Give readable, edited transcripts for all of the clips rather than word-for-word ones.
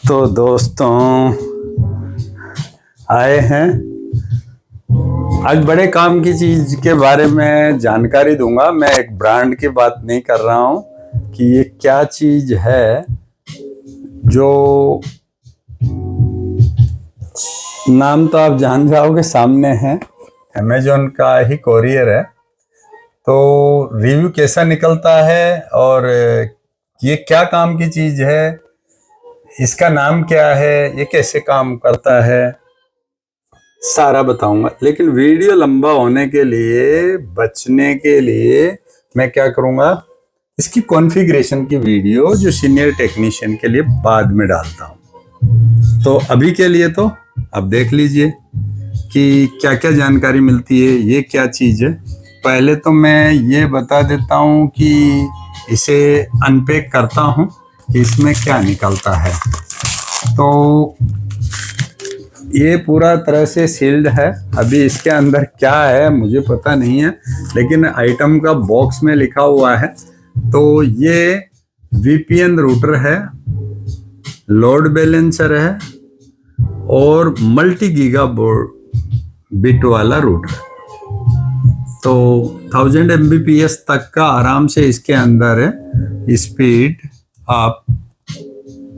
तो दोस्तों आए हैं आज बड़े काम की चीज के बारे में जानकारी दूंगा। मैं एक ब्रांड की बात नहीं कर रहा हूं कि ये क्या चीज है, जो नाम तो आप जान जाओगे, सामने है, अमेजोन का ही कोरियर है। तो रिव्यू कैसा निकलता है और ये क्या काम की चीज है, इसका नाम क्या है, ये कैसे काम करता है, सारा बताऊंगा। लेकिन वीडियो लंबा होने के लिए, बचने के लिए मैं क्या करूंगा, इसकी कॉन्फ़िगरेशन की वीडियो जो सीनियर टेक्नीशियन के लिए बाद में डालता हूं। तो अभी के लिए तो अब देख लीजिए कि क्या क्या जानकारी मिलती है, ये क्या चीज है। पहले तो मैं ये बता देता हूं कि इसे अनपैक करता हूं कि इसमें क्या निकलता है। तो ये पूरा तरह से सील्ड है। अभी इसके अंदर क्या है मुझे पता नहीं है, लेकिन आइटम का बॉक्स में लिखा हुआ है। तो ये VPN रूटर है, लोड बैलेंसर है और मल्टी गीगा बिट वाला रूटर। तो 1000 Mbps तक का आराम से इसके अंदर है स्पीड आप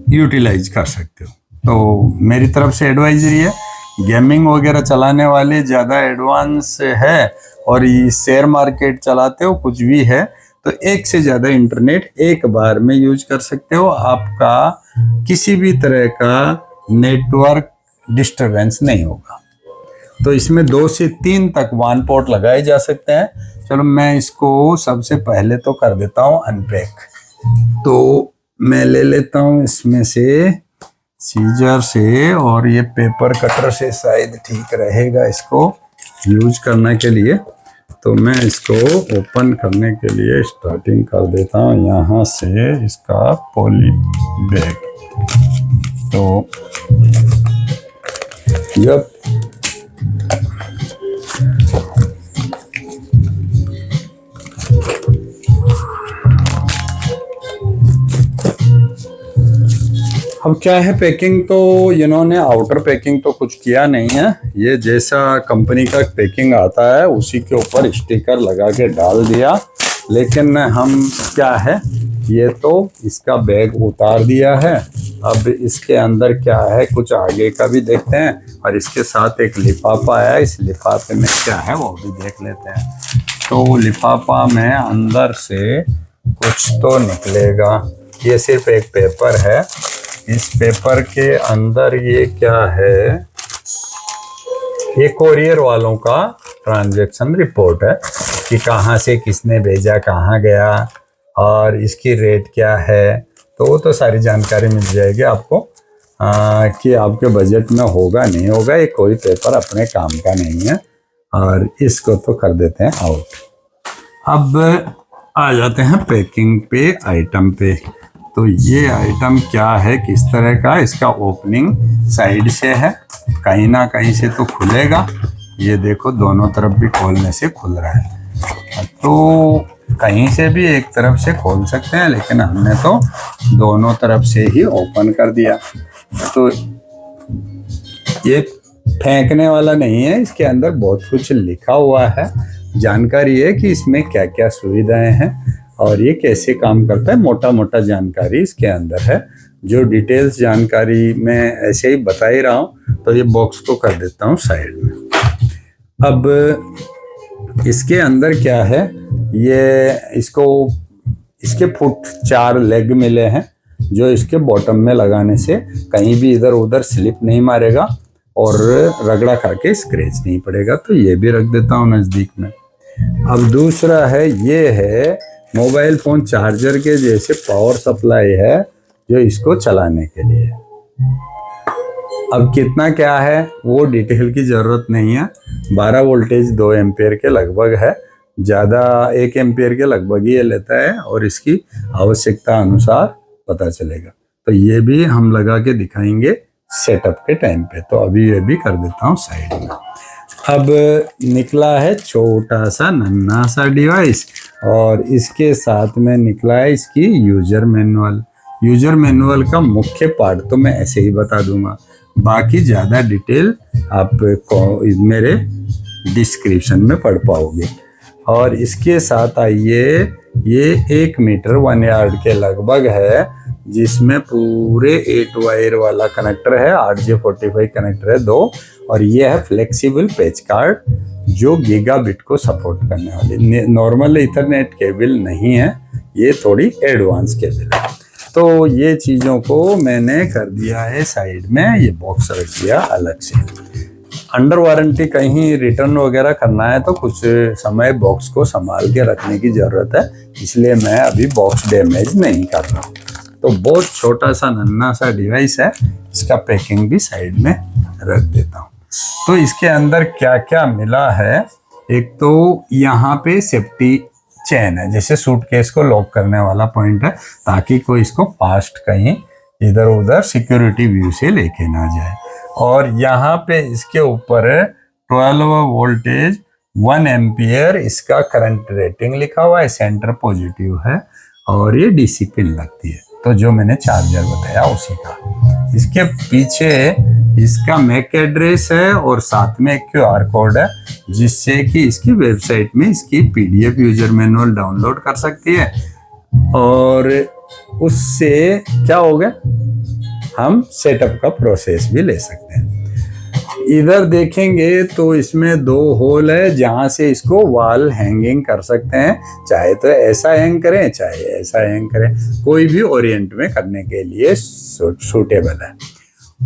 यूटिलाइज कर सकते हो। तो मेरी तरफ से एडवाइजरी है, गेमिंग वगैरह चलाने वाले ज़्यादा एडवांस है और ये शेयर मार्केट चलाते हो, कुछ भी है, तो एक से ज़्यादा इंटरनेट एक बार में यूज कर सकते हो। आपका किसी भी तरह का नेटवर्क डिस्टरबेंस नहीं होगा। तो इसमें 2 से 3 तक वन पोर्ट लगाए जा सकते हैं। चलो मैं इसको सबसे पहले तो कर देता हूँ अनपैक। तो मैं ले लेता हूँ इसमें से सीजर से, और ये पेपर कटर से शायद ठीक रहेगा इसको यूज करने के लिए। तो मैं इसको ओपन करने के लिए स्टार्टिंग कर देता हूँ यहाँ से, इसका पॉली बैग। तो जब अब क्या है, पैकिंग तो इन्होंने आउटर पैकिंग तो कुछ किया नहीं है। ये जैसा कंपनी का पैकिंग आता है उसी के ऊपर स्टिकर लगा के डाल दिया। लेकिन हम क्या है, ये तो इसका बैग उतार दिया है। अब इसके अंदर क्या है, कुछ आगे का भी देखते हैं, और इसके साथ एक लिफाफा है। इस लिफाफे में क्या है वो भी देख लेते हैं। तो लिफाफा में अंदर से कुछ तो निकलेगा। ये सिर्फ एक पेपर है। इस पेपर के अंदर ये क्या है, ये कोरियर वालों का ट्रांजैक्शन रिपोर्ट है कि कहाँ से किसने भेजा, कहाँ गया, और इसकी रेट क्या है। तो वो तो सारी जानकारी मिल जाएगी आपको कि आपके बजट में होगा नहीं होगा। ये कोई पेपर अपने काम का नहीं है। और इसको तो कर देते हैं आउट। अब आ जाते हैं पैकिंग पे, आइटम पे। तो ये आइटम क्या है, किस तरह का, इसका ओपनिंग साइड से है, कहीं ना कहीं से तो खुलेगा। ये देखो दोनों तरफ भी खोलने से खुल रहा है। तो कहीं से भी एक तरफ से खोल सकते हैं, लेकिन हमने तो दोनों तरफ से ही ओपन कर दिया। तो ये फेंकने वाला नहीं है, इसके अंदर बहुत कुछ लिखा हुआ है, जानकारी है कि इसमें क्या क्या सुविधाएं हैं और ये कैसे काम करता है। मोटा मोटा जानकारी इसके अंदर है, जो डिटेल्स जानकारी मैं ऐसे ही बता ही रहा हूँ। तो ये बॉक्स को कर देता हूँ साइड में। अब इसके अंदर क्या है, ये इसके फुट 4 लेग मिले हैं, जो इसके बॉटम में लगाने से कहीं भी इधर उधर स्लिप नहीं मारेगा और रगड़ा खा के स्क्रैच नहीं पड़ेगा। तो ये भी रख देता हूँ नज़दीक में। अब दूसरा है, ये है मोबाइल फ़ोन चार्जर के जैसे पावर सप्लाई है, जो इसको चलाने के लिए। अब कितना क्या है वो डिटेल की ज़रूरत नहीं है। 12 वोल्टेज 2 एम्पियर के लगभग है, ज़्यादा 1 एम्पियर के लगभग ये लेता है, और इसकी आवश्यकता अनुसार पता चलेगा। तो ये भी हम लगा के दिखाएंगे सेटअप के टाइम पे। तो अभी ये भी कर देता हूँ साइड में। अब निकला है छोटा सा नन्हा सा डिवाइस, और इसके साथ में निकला है इसकी यूजर मैनुअल। यूजर मैनुअल का मुख्य पार्ट तो मैं ऐसे ही बता दूंगा, बाकी ज़्यादा डिटेल आप मेरे डिस्क्रिप्शन में पढ़ पाओगे। और इसके साथ आइए, ये 1 मीटर 1 यार्ड के लगभग है, जिसमें पूरे 8 वायर वाला कनेक्टर है, RJ45 कनेक्टर है 2, और ये है फ्लेक्सिबल पैच कार्ड जो गीगाबिट को सपोर्ट करने वाली। नॉर्मल इथरनेट केबल नहीं है, ये थोड़ी एडवांस केबल है। तो ये चीज़ों को मैंने कर दिया है साइड में, ये बॉक्स रख दिया अलग से। अंडर वारंटी कहीं रिटर्न वगैरह करना है तो कुछ समय बॉक्स को संभाल के रखने की ज़रूरत है, इसलिए मैं अभी बॉक्स डैमेज नहीं कर रहा हूँ। तो बहुत छोटा सा नन्हा सा डिवाइस है, इसका पैकिंग भी साइड में रख देता हूँ। तो इसके अंदर क्या क्या मिला है, एक तो यहाँ पे सेफ्टी चेन है, जैसे सूटकेस को लॉक करने वाला पॉइंट है, ताकि कोई इसको फास्ट कहीं इधर उधर सिक्योरिटी व्यू से लेके ना जाए। और यहाँ पे इसके ऊपर 12 वोल्टेज 1 एम्पियर इसका करंट रेटिंग लिखा हुआ है, सेंटर पॉजिटिव है, और ये डीसी पिन लगती है, तो जो मैंने चार्जर बताया उसी का। इसके पीछे इसका मैक एड्रेस है और साथ में एक QR कोड है, जिससे कि इसकी वेबसाइट में इसकी PDF यूजर मैनुअल डाउनलोड कर सकती है, और उससे क्या होगा, हम सेटअप का प्रोसेस भी ले सकते हैं। इधर देखेंगे तो इसमें 2 होल है, जहां से इसको वॉल हैंगिंग कर सकते हैं, चाहे तो ऐसा हैंग करें चाहे ऐसा हैंग करें, कोई भी ओरिएंट में करने के लिए सूटेबल है।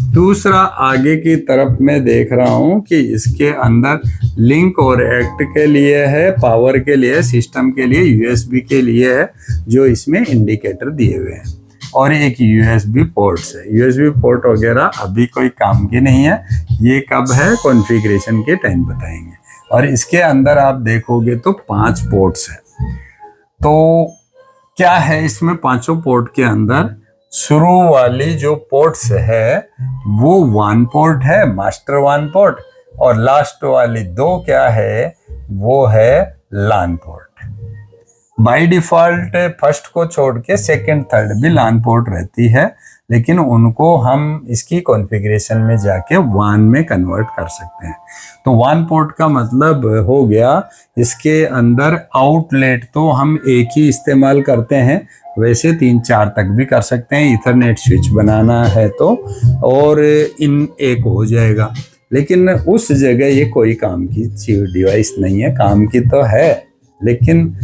दूसरा, आगे की तरफ मैं देख रहा हूं कि इसके अंदर लिंक और एक्ट के लिए है, पावर के लिए, सिस्टम के लिए, USB के लिए है, जो इसमें इंडिकेटर दिए हुए हैं, और एक USB पोर्ट्स है। USB पोर्ट वगैरह अभी कोई काम की नहीं है, ये कब है कॉन्फ़िगरेशन के टाइम बताएंगे। और इसके अंदर आप देखोगे तो 5 पोर्ट्स है। तो क्या है इसमें, पांचों पोर्ट के अंदर शुरू वाली जो पोर्ट्स है वो 1 पोर्ट है, मास्टर 1 पोर्ट, और लास्ट वाली 2 क्या है, वो है LAN port. By default first को छोड़ के सेकंड थर्ड भी LAN पोर्ट रहती है, लेकिन उनको हम इसकी कॉन्फ़िगरेशन में जाके WAN में कन्वर्ट कर सकते हैं। तो WAN पोर्ट का मतलब हो गया, इसके अंदर आउटलेट तो हम एक ही इस्तेमाल करते हैं, वैसे 3-4 तक भी कर सकते हैं, इथरनेट स्विच बनाना है तो, और इन एक हो जाएगा। लेकिन उस जगह ये कोई काम की डिवाइस नहीं है, काम की तो है, लेकिन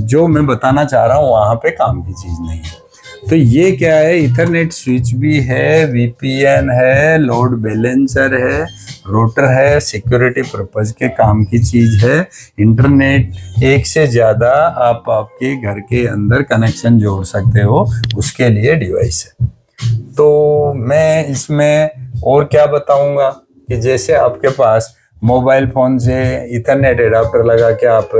जो मैं बताना चाह रहा हूँ वहाँ पे काम की चीज़ नहीं है। तो ये क्या है, इथरनेट स्विच भी है, VPN है, लोड बैलेंसर है, रोटर है, सिक्योरिटी पर्पज के काम की चीज़ है। इंटरनेट एक से ज़्यादा आप आपके घर के अंदर कनेक्शन जोड़ सकते हो, उसके लिए डिवाइस है। तो मैं इसमें और क्या बताऊंगा कि जैसे आपके पास मोबाइल फ़ोन से इथरनेट एडाप्टर लगा के आप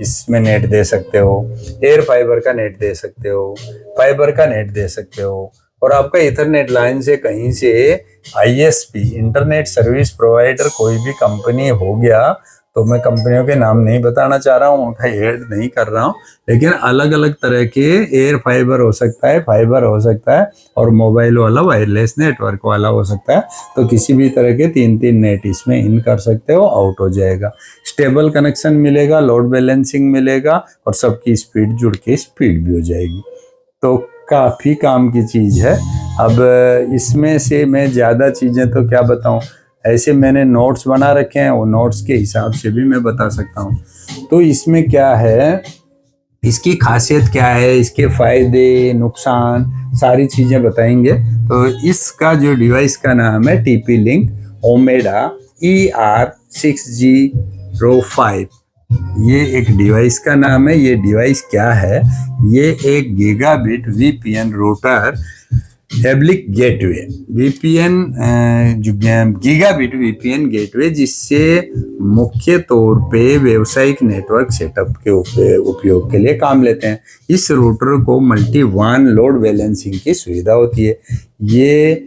इसमें नेट दे सकते हो, एयर फाइबर का नेट दे सकते हो, फाइबर का नेट दे सकते हो, और आपका इथरनेट लाइन से कहीं से ISP इंटरनेट सर्विस प्रोवाइडर कोई भी कंपनी हो गया, तो मैं कंपनियों के नाम नहीं बताना चाह रहा हूँ, उनका ऐड नहीं कर रहा हूँ, लेकिन अलग अलग तरह के एयर फाइबर हो सकता है, फाइबर हो सकता है, और मोबाइल वाला वायरलेस नेटवर्क वाला हो सकता है। तो किसी भी तरह के 3-3 नेट इसमें इन कर सकते हो, आउट हो जाएगा, स्टेबल कनेक्शन मिलेगा, लोड बैलेंसिंग मिलेगा, और सबकी स्पीड जुड़ के स्पीड भी हो जाएगी। तो काफ़ी काम की चीज़ है। अब इसमें से मैं ज़्यादा चीज़ें तो क्या बताऊँ, ऐसे मैंने नोट्स बना रखे हैं, वो नोट्स के हिसाब से भी मैं बता सकता हूँ। तो इसमें क्या है, इसकी खासियत क्या है, इसके फायदे नुकसान सारी चीज़ें बताएंगे। तो इसका जो डिवाइस का नाम है TP-Link ओमेडा ER605, ये एक डिवाइस का नाम है। ये डिवाइस क्या है, ये एक gigabit VPN router public gateway, VPN जो गीगाबिट VPN गेटवे, जिससे मुख्य तौर पे व्यावसायिक नेटवर्क सेटअप के उपयोग के लिए काम लेते हैं। इस रूटर को मल्टी WAN लोड बैलेंसिंग की सुविधा होती है। ये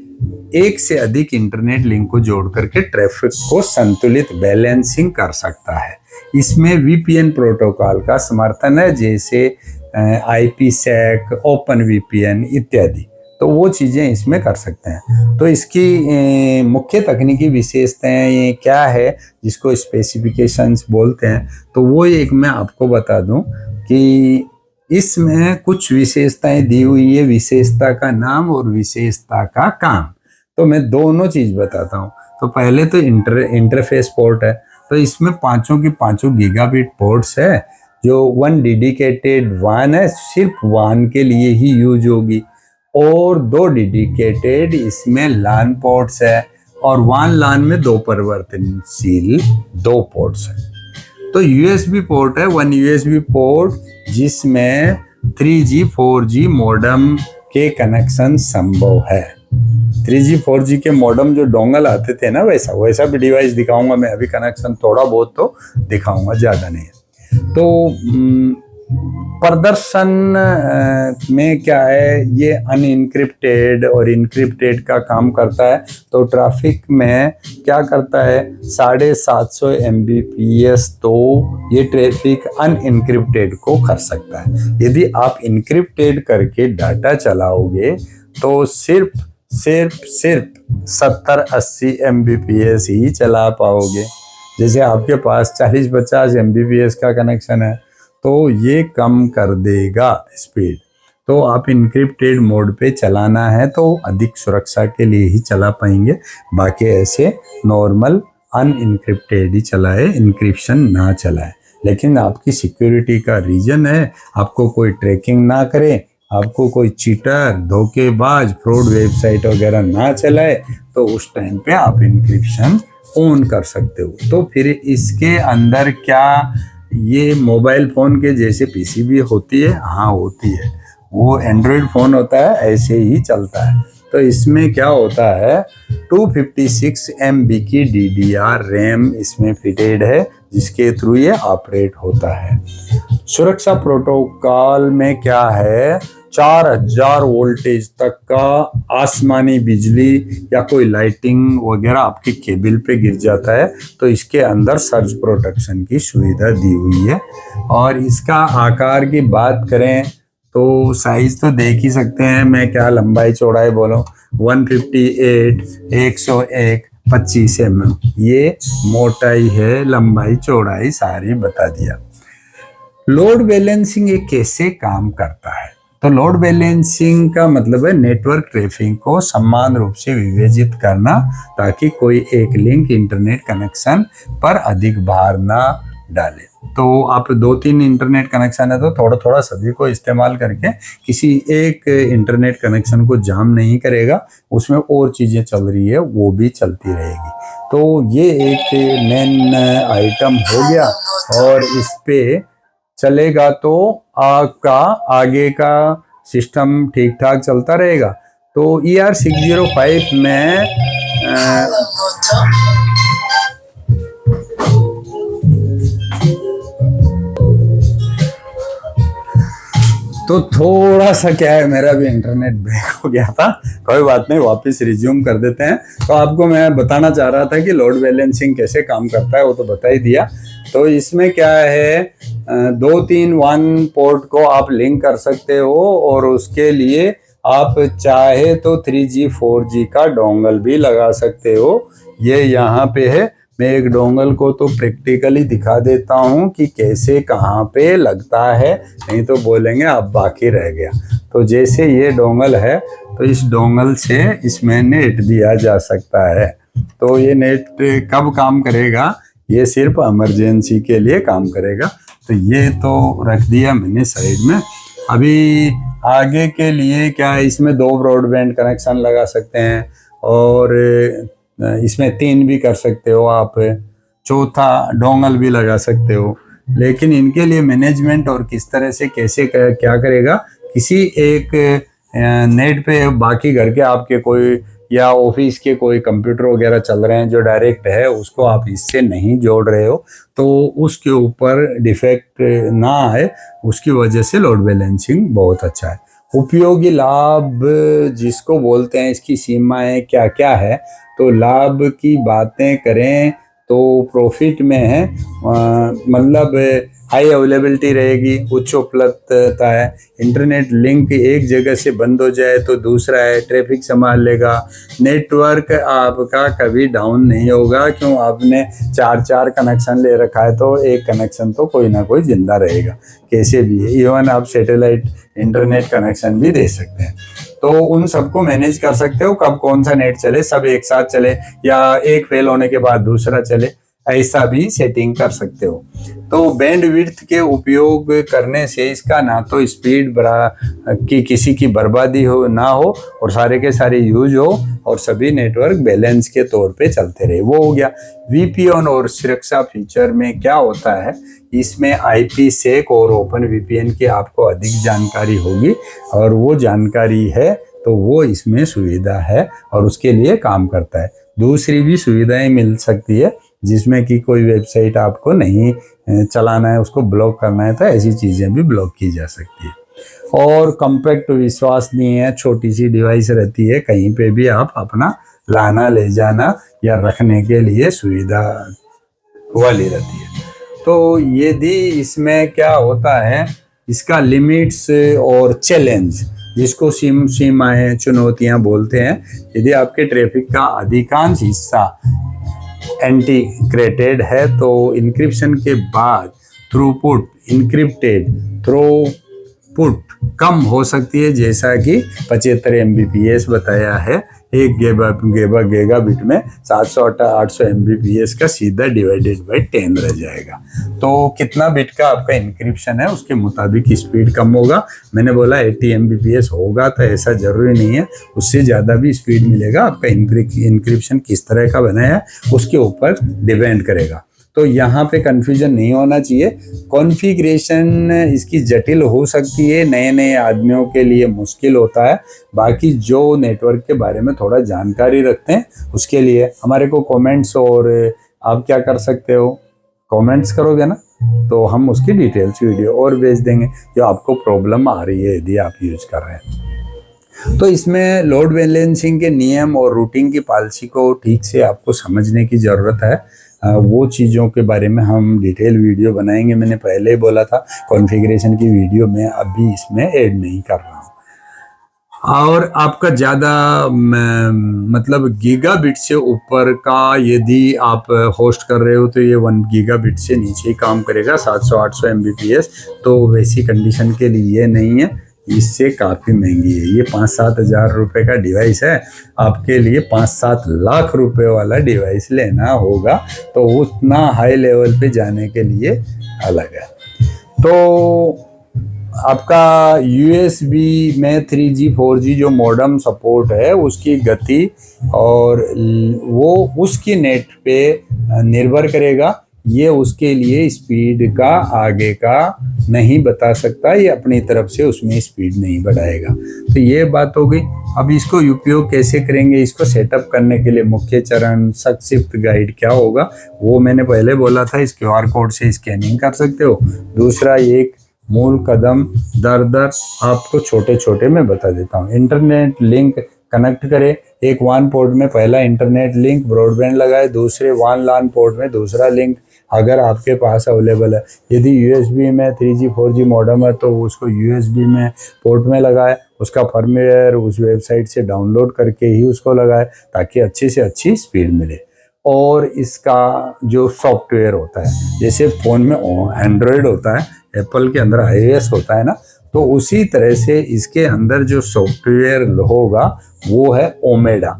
एक से अधिक इंटरनेट लिंक को जोड़ करके ट्रैफिक को संतुलित बैलेंसिंग कर सकता है। इसमें VPN प्रोटोकॉल का समर्थन है, जैसे IPsec, ओपन VPN इत्यादि। तो वो चीज़ें इसमें कर सकते हैं। तो इसकी मुख्य तकनीकी विशेषताएं ये क्या है जिसको स्पेसिफिकेशंस बोलते हैं, तो वो एक मैं आपको बता दूं कि इसमें कुछ विशेषताएं दी हुई है, विशेषता का नाम और विशेषता का काम। तो मैं दोनों चीज बताता हूँ। तो पहले तो इंटरफेस पोर्ट है। तो इसमें पांचों की पांचों गीगाबिट पोर्ट्स है, जो वन डेडिकेटेड वान है, सिर्फ वान के लिए ही यूज होगी, और दो डेडिकेटेड इसमें लान पोर्ट्स है, और वान लान में दो परिवर्तनशील दो पोर्ट्स है। तो यूएसबी पोर्ट है, वन यूएसबी पोर्ट जिसमें 3G 4G मॉडेम के कनेक्शन संभव है। 3G 4G के मॉडेम जो डोंगल आते थे ना, वैसा भी डिवाइस दिखाऊंगा मैं अभी। कनेक्शन थोड़ा बहुत तो दिखाऊंगा, ज़्यादा नहीं है। तो प्रदर्शन में क्या है, ये अनइनक्रिप्टेड और इनक्रिप्टेड का काम करता है। तो ट्रैफिक में क्या करता है, 750 Mbps, तो ये ट्रैफिक अनइनक्रिप्टेड को कर सकता है। यदि आप इनक्रिप्टेड करके डाटा चलाओगे तो सिर्फ 70-80 Mbps ही चला पाओगे। जैसे आपके पास 40-50 Mbps का कनेक्शन है तो ये कम कर देगा स्पीड। तो आप इनक्रिप्टेड मोड पे चलाना है तो अधिक सुरक्षा के लिए ही चला पाएंगे, बाकी ऐसे नॉर्मल अनइनक्रिप्टेड ही चलाए, इनक्रिप्शन ना चलाए। लेकिन आपकी सिक्योरिटी का रीजन है, आपको कोई ट्रैकिंग ना करे, आपको कोई चीटर, धोखेबाज, फ्रॉड वेबसाइट वगैरह ना चलाए, तो उस टाइम पे आप इनक्रिप्शन ऑन कर सकते हो। तो फिर इसके अंदर क्या ये मोबाइल फ़ोन के जैसे पीसीबी होती है? हाँ होती है। वो एंड्रॉयड फ़ोन होता है ऐसे ही चलता है। तो इसमें क्या होता है, 256 MB की DDR रैम इसमें फिटेड है, जिसके थ्रू ये ऑपरेट होता है। सुरक्षा प्रोटोकॉल में क्या है, 4000 वोल्टेज तक का आसमानी बिजली या कोई लाइटिंग वगैरह आपके केबल पे गिर जाता है तो इसके अंदर सर्ज प्रोटेक्शन की सुविधा दी हुई है। और इसका आकार की बात करें तो साइज तो देख ही सकते हैं, मैं क्या लंबाई चौड़ाई बोलूं, 158, 101, 25 mm ये मोटाई है, लंबाई चौड़ाई सारी बता दिया। लोड बैलेंसिंग ये कैसे काम करता है? तो लोड बैलेंसिंग का मतलब है नेटवर्क ट्रैफिक को समान रूप से विभाजित करना, ताकि कोई एक लिंक इंटरनेट कनेक्शन पर अधिक भार ना डाले। तो आप 2-3 इंटरनेट कनेक्शन है तो थोड़ा थोड़ा सभी को इस्तेमाल करके किसी एक इंटरनेट कनेक्शन को जाम नहीं करेगा, उसमें और चीज़ें चल रही है वो भी चलती रहेगी। तो ये एक मेन आइटम हो गया, और इस पे चलेगा तो आपका आगे का सिस्टम ठीक ठाक चलता रहेगा। तो ER605 में तो थोड़ा सा क्या है, मेरा भी इंटरनेट ब्रेक हो गया था, कोई बात नहीं, वापस रिज्यूम कर देते हैं। तो आपको मैं बताना चाह रहा था कि लोड बैलेंसिंग कैसे काम करता है, वो तो बता ही दिया। तो इसमें क्या है, 2-3 वन पोर्ट को आप लिंक कर सकते हो, और उसके लिए आप चाहे तो 3G 4G का डोंगल भी लगा सकते हो। ये यहाँ पे है, मैं एक डोंगल को तो प्रैक्टिकली दिखा देता हूँ कि कैसे कहाँ पे लगता है, नहीं तो बोलेंगे आप बाकी रह गया। तो जैसे ये डोंगल है तो इस डोंगल से इसमें नेट दिया जा सकता है। तो ये नेट कब काम करेगा, ये सिर्फ इमरजेंसी के लिए काम करेगा। तो ये तो रख दिया मैंने साइड में। अभी आगे के लिए क्या है, इसमें 2 ब्रॉडबैंड कनेक्शन लगा सकते हैं, और इसमें 3 भी कर सकते हो आप, चौथा डोंगल भी लगा सकते हो। लेकिन इनके लिए मैनेजमेंट और किस तरह से कैसे क्या करेगा, किसी एक नेट पे बाकी घर के आपके कोई या ऑफिस के कोई कंप्यूटर वगैरह चल रहे हैं जो डायरेक्ट है, उसको आप इससे नहीं जोड़ रहे हो, तो उसके ऊपर डिफेक्ट ना आए, उसकी वजह से लोड बैलेंसिंग बहुत अच्छा है। उपयोगी लाभ जिसको बोलते हैं, इसकी सीमाएं क्या क्या है, तो लाभ की बातें करें तो प्रॉफिट में है, मतलब हाई अवेलेबिलिटी रहेगी, उच्च उपलब्धता है। इंटरनेट लिंक एक जगह से बंद हो जाए तो दूसरा है, ट्रैफिक संभाल लेगा। नेटवर्क आपका कभी डाउन नहीं होगा, क्यों आपने 4 कनेक्शन ले रखा है तो एक कनेक्शन तो कोई ना कोई जिंदा रहेगा कैसे भी है। इवन आप सैटेलाइट इंटरनेट कनेक्शन भी दे सकते हैं, तो उन सबको मैनेज कर सकते हो, कब कौन सा नेट चले, सब एक साथ चले या एक फेल होने के बाद दूसरा चले, ऐसा भी सेटिंग कर सकते हो। तो बैंड विड्थ के उपयोग करने से इसका ना तो स्पीड की किसी की बर्बादी हो ना हो और सारे के सारे यूज हो और सभी नेटवर्क बैलेंस के तौर पे चलते रहे, वो हो गया। वीपीएन और सुरक्षा फीचर में क्या होता है, इसमें IPsec और ओपन VPN की आपको अधिक जानकारी होगी और वो जानकारी है तो वो इसमें सुविधा है और उसके लिए काम करता है। दूसरी भी सुविधाएं मिल सकती है जिसमें कि कोई वेबसाइट आपको नहीं चलाना है, उसको ब्लॉक करना है, तो ऐसी चीज़ें भी ब्लॉक की जा सकती है। और कॉम्पैक्ट विश्वसनीय है, छोटी सी डिवाइस रहती है, कहीं पे भी आप अपना लाना ले जाना या रखने के लिए सुविधा वाली रहती है। तो यदि इसमें क्या होता है, इसका लिमिट्स और चैलेंज, जिसको सीमाएं चुनौतियां बोलते हैं, यदि आपके ट्रैफिक का अधिकांश हिस्सा एंटीक्रिप्टेड है तो इंक्रिप्शन के बाद थ्रूपुट कम हो सकती है, जैसा कि 75 Mbps बताया है। 1 गीगाबिट में 700-800 Mbps का सीधा डिवाइडेड बाई 10 रह जाएगा। तो कितना बिट का आपका इंक्रिप्शन है उसके मुताबिक स्पीड कम होगा। मैंने बोला 80 Mbps होगा तो ऐसा जरूरी नहीं है, उससे ज़्यादा भी स्पीड मिलेगा। आपका इंक्रिप्शन किस तरह का बना है उसके ऊपर डिपेंड करेगा। तो यहाँ पे कंफ्यूजन नहीं होना चाहिए। कॉन्फ़िगरेशन इसकी जटिल हो सकती है, नए नए आदमियों के लिए मुश्किल होता है। बाकी जो नेटवर्क के बारे में थोड़ा जानकारी रखते हैं उसके लिए हमारे को कमेंट्स, और आप क्या कर सकते हो, कमेंट्स करोगे ना तो हम उसकी डिटेल्स वीडियो और भेज देंगे जो आपको प्रॉब्लम आ रही है यदि आप यूज कर रहे हैं। तो इसमें लोड बैलेंसिंग के नियम और रूटिंग की पॉलिसी को ठीक से आपको समझने की ज़रूरत है। वो चीज़ों के बारे में हम डिटेल वीडियो बनाएंगे। मैंने पहले ही बोला था कॉन्फ़िगरेशन की वीडियो मैं अभी इसमें ऐड नहीं कर रहा हूँ। और आपका ज़्यादा मतलब गीगाबिट से ऊपर का यदि आप होस्ट कर रहे हो तो ये 1 गीगाबिट से नीचे ही काम करेगा, 700-800 Mbps। तो वैसी कंडीशन के लिए ये नहीं है, इससे काफ़ी महंगी है। ये 5-7 हज़ार रुपये का डिवाइस है, आपके लिए 5-7 लाख रुपए वाला डिवाइस लेना होगा, तो उतना हाई लेवल पे जाने के लिए अलग है। तो आपका USB में 3G 4G जो मॉडेम सपोर्ट है उसकी गति और वो उसकी नेट पे निर्भर करेगा। ये उसके लिए स्पीड का आगे का नहीं बता सकता, ये अपनी तरफ से उसमें स्पीड नहीं बढ़ाएगा। तो ये बात हो गई। अब इसको उपयोग कैसे करेंगे, इसको सेटअप करने के लिए मुख्य चरण, संक्षिप्त गाइड क्या होगा वो मैंने पहले बोला था। इस QR कोड से स्कैनिंग कर सकते हो। दूसरा, एक मूल कदम दर दर आपको छोटे छोटे मैं बता देता हूँ। इंटरनेट लिंक कनेक्ट करें। एक WAN पोर्ट में पहला इंटरनेट लिंक ब्रॉडबैंड लगाए, दूसरे WAN LAN पोर्ट में दूसरा लिंक अगर आपके पास अवेलेबल है। यदि USB में 3G 4G मॉडेम है तो उसको USB में पोर्ट में लगाए, उसका फर्मवेयर उस वेबसाइट से डाउनलोड करके ही उसको लगाए ताकि अच्छी से अच्छी स्पीड मिले। और इसका जो सॉफ्टवेयर होता है, जैसे फ़ोन में एंड्रॉयड होता है, एप्पल के अंदर iOS होता है ना, तो उसी तरह से इसके अंदर जो सॉफ्टवेयर होगा वो है ओमेडा।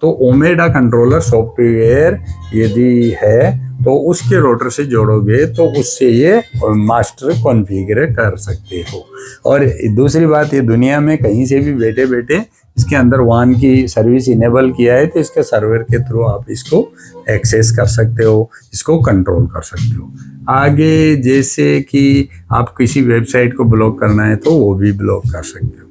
तो ओमेडा कंट्रोलर सॉफ्टवेयर यदि है तो उसके रोटर से जोड़ोगे तो उससे ये मास्टर कॉन्फ़िगर कर सकते हो। और दूसरी बात, ये दुनिया में कहीं से भी बैठे बैठे इसके अंदर WAN की सर्विस इनेबल किया है तो इसके सर्वर के थ्रू आप इसको एक्सेस कर सकते हो, इसको कंट्रोल कर सकते हो। आगे जैसे कि आप किसी वेबसाइट को ब्लॉक करना है तो वो भी ब्लॉक कर सकते हो।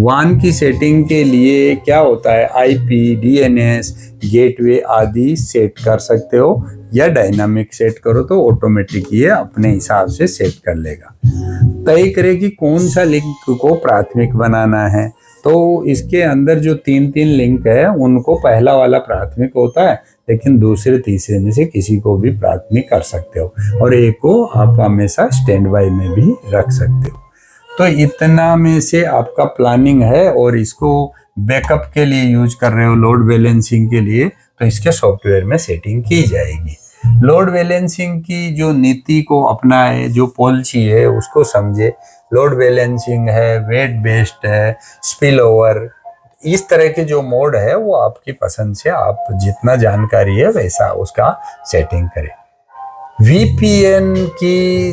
WAN की सेटिंग के लिए क्या होता है, IP, DNS, गेटवे आदि सेट कर सकते हो, या डायनामिक सेट करो तो ऑटोमेटिक ये अपने हिसाब से सेट कर लेगा। तय करें कि कौन सा लिंक को प्राथमिक बनाना है। तो इसके अंदर जो 3 लिंक है उनको पहला वाला प्राथमिक होता है, लेकिन दूसरे तीसरे में से किसी को भी प्राथमिक कर सकते हो, और एक को आप हमेशा स्टैंड बाय में भी रख सकते हो। तो इतना में से आपका प्लानिंग है, और इसको बैकअप के लिए यूज कर रहे हो, लोड बैलेंसिंग के लिए, तो इसके सॉफ्टवेयर में सेटिंग की जाएगी। लोड बैलेंसिंग की जो नीति को अपनाए, जो पॉलिसी है उसको समझे। लोड बैलेंसिंग है, वेट बेस्ड है, स्पिल ओवर, इस तरह के जो मोड है वो आपकी पसंद से, आप जितना जानकारी है वैसा उसका सेटिंग करें। वीपीएन की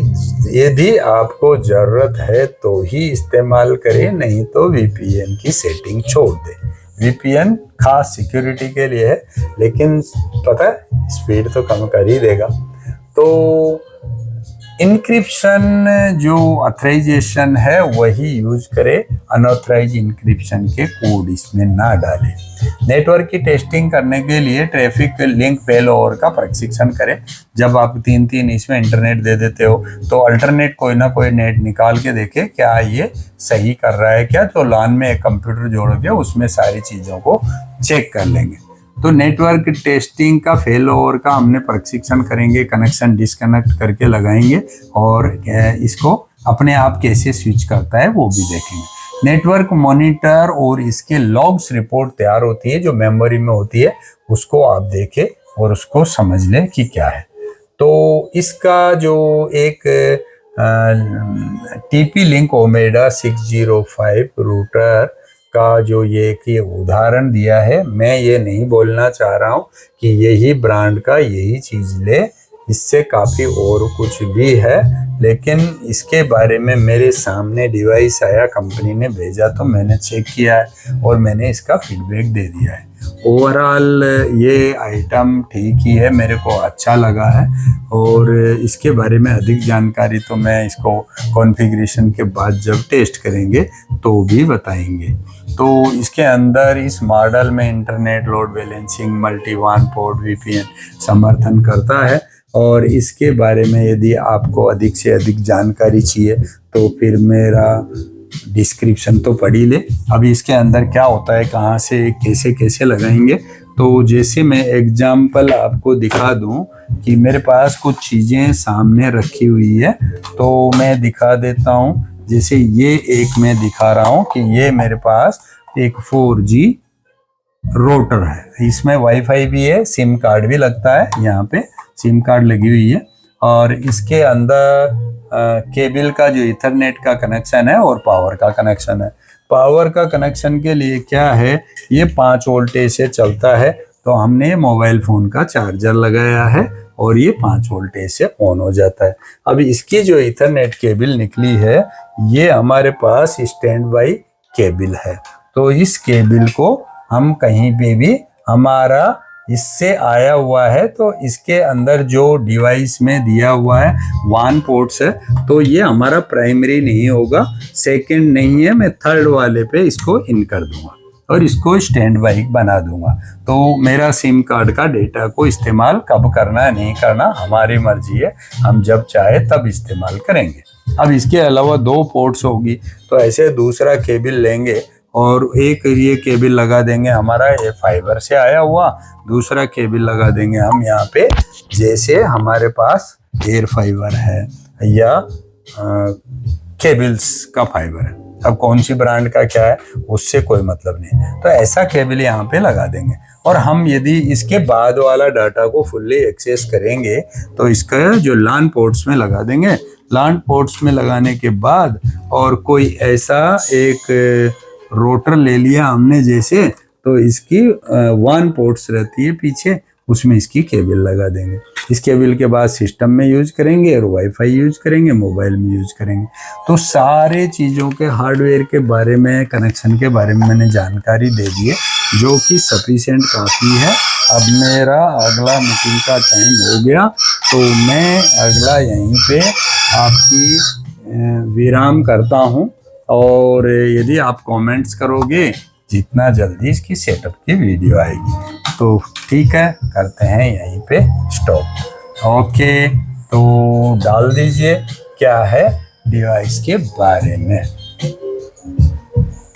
यदि आपको जरूरत है तो ही इस्तेमाल करें, नहीं तो वीपीएन की सेटिंग छोड़ दें। वीपीएन खास सिक्योरिटी के लिए है, लेकिन पता है स्पीड तो कम कर ही देगा। तो इंक्रिप्शन जो ऑथराइजेशन है वही यूज करे, अनऑथराइज इंक्रिप्शन के कोड इसमें ना डालें। नेटवर्क की टेस्टिंग करने के लिए ट्रैफिक लिंक फेल ओवर का प्रशिक्षण करें। जब आप 3-3 इसमें इंटरनेट दे देते हो तो अल्टरनेट कोई ना कोई नेट निकाल के देखे क्या ये सही कर रहा है क्या, तो LAN में एक कंप्यूटर जोड़ के उसमें सारी चीज़ों को चेक कर लेंगे। तो नेटवर्क टेस्टिंग का फेल ओवर का हमने प्रशिक्षण करेंगे, कनेक्शन डिस्कनेक्ट करके लगाएंगे, और इसको अपने आप कैसे स्विच करता है वो भी देखेंगे। नेटवर्क मॉनिटर और इसके लॉग्स रिपोर्ट तैयार होती है जो मेमोरी में होती है, उसको आप देखें और उसको समझ लें कि क्या है। तो इसका जो एक TP लिंक ओमेडा 605 रूटर का जो ये उदाहरण दिया है, मैं ये नहीं बोलना चाह रहा हूँ कि यही ब्रांड का यही चीज़ ले, इससे काफ़ी और कुछ भी है, लेकिन इसके बारे में मेरे सामने डिवाइस आया, कंपनी ने भेजा तो मैंने चेक किया है और मैंने इसका फीडबैक दे दिया है। ओवरऑल ये आइटम ठीक ही है, मेरे को अच्छा लगा है, और इसके बारे में अधिक जानकारी तो मैं इसको कॉन्फ़िगरेशन के बाद जब टेस्ट करेंगे तो भी बताएंगे। तो इसके अंदर इस मॉडल में internet load balancing, multi one port VPN समर्थन करता है, और इसके बारे में यदि आपको अधिक से अधिक जानकारी चाहिए तो फिर मेरा डिस्क्रिप्शन तो पढ़ ही ले। अभी इसके अंदर क्या होता है, कहाँ से कैसे कैसे लगाएंगे, तो जैसे मैं एग्जाम्पल आपको दिखा दूं कि मेरे पास कुछ चीज़ें सामने रखी हुई है, तो मैं दिखा देता हूं। जैसे ये एक मैं दिखा रहा हूं कि ये मेरे पास एक 4G रोटर है, इसमें वाईफाई भी है, सिम कार्ड भी लगता है, यहाँ पे सिम कार्ड लगी हुई है, और इसके अंदर केबल का जो इथरनेट का कनेक्शन है और पावर का कनेक्शन है। पावर का कनेक्शन के लिए क्या है, ये 5 वोल्टेज से चलता है, तो हमने मोबाइल फ़ोन का चार्जर लगाया है और ये 5 वोल्टेज से ऑन हो जाता है। अब इसकी जो इथरनेट केबल निकली है ये हमारे पास स्टैंड बाई केबल है, तो इस केबल को हम कहीं पे भी, हमारा इससे आया हुआ है, तो इसके अंदर जो डिवाइस में दिया हुआ है 1 पोर्ट्स है, तो ये हमारा प्राइमरी नहीं होगा, सेकंड नहीं है, मैं थर्ड वाले पे इसको इन कर दूंगा और इसको स्टैंड बाई बना दूंगा। तो मेरा सिम कार्ड का डेटा को इस्तेमाल कब करना है नहीं करना हमारी मर्जी है, हम जब चाहे तब इस्तेमाल करेंगे। अब इसके अलावा 2 पोर्ट्स होगी, तो ऐसे दूसरा केबल लेंगे और एक ये केबल लगा देंगे, हमारा ये फाइबर से आया हुआ, दूसरा केबल लगा देंगे हम यहाँ पे, जैसे हमारे पास एयर फाइबर है या केबल्स का फाइबर है। अब कौन सी ब्रांड का क्या है उससे कोई मतलब नहीं, तो ऐसा केबल यहाँ पे लगा देंगे। और हम यदि इसके बाद वाला डाटा को फुल्ली एक्सेस करेंगे तो इसका जो LAN पोर्ट्स में लगा देंगे। LAN पोर्ट्स में लगाने के बाद और कोई ऐसा एक रोटर ले लिया हमने जैसे, तो इसकी 1 पोर्ट्स रहती है पीछे, उसमें इसकी केबल लगा देंगे। इस केबल के बाद सिस्टम में यूज करेंगे और वाईफाई यूज करेंगे, मोबाइल में यूज करेंगे। तो सारे चीज़ों के हार्डवेयर के बारे में, कनेक्शन के बारे में मैंने जानकारी दे दी है, जो कि सफिशिएंट काफ़ी है। अब मेरा अगला मीटिंग का टाइम हो गया, तो मैं अगला यहीं पे आपकी विराम करता हूँ, और यदि आप कमेंट्स करोगे जितना जल्दी इसकी सेटअप की वीडियो आएगी, तो ठीक है, करते हैं यहीं पे स्टॉप। ओके, तो डाल दीजिए क्या है डिवाइस के बारे में।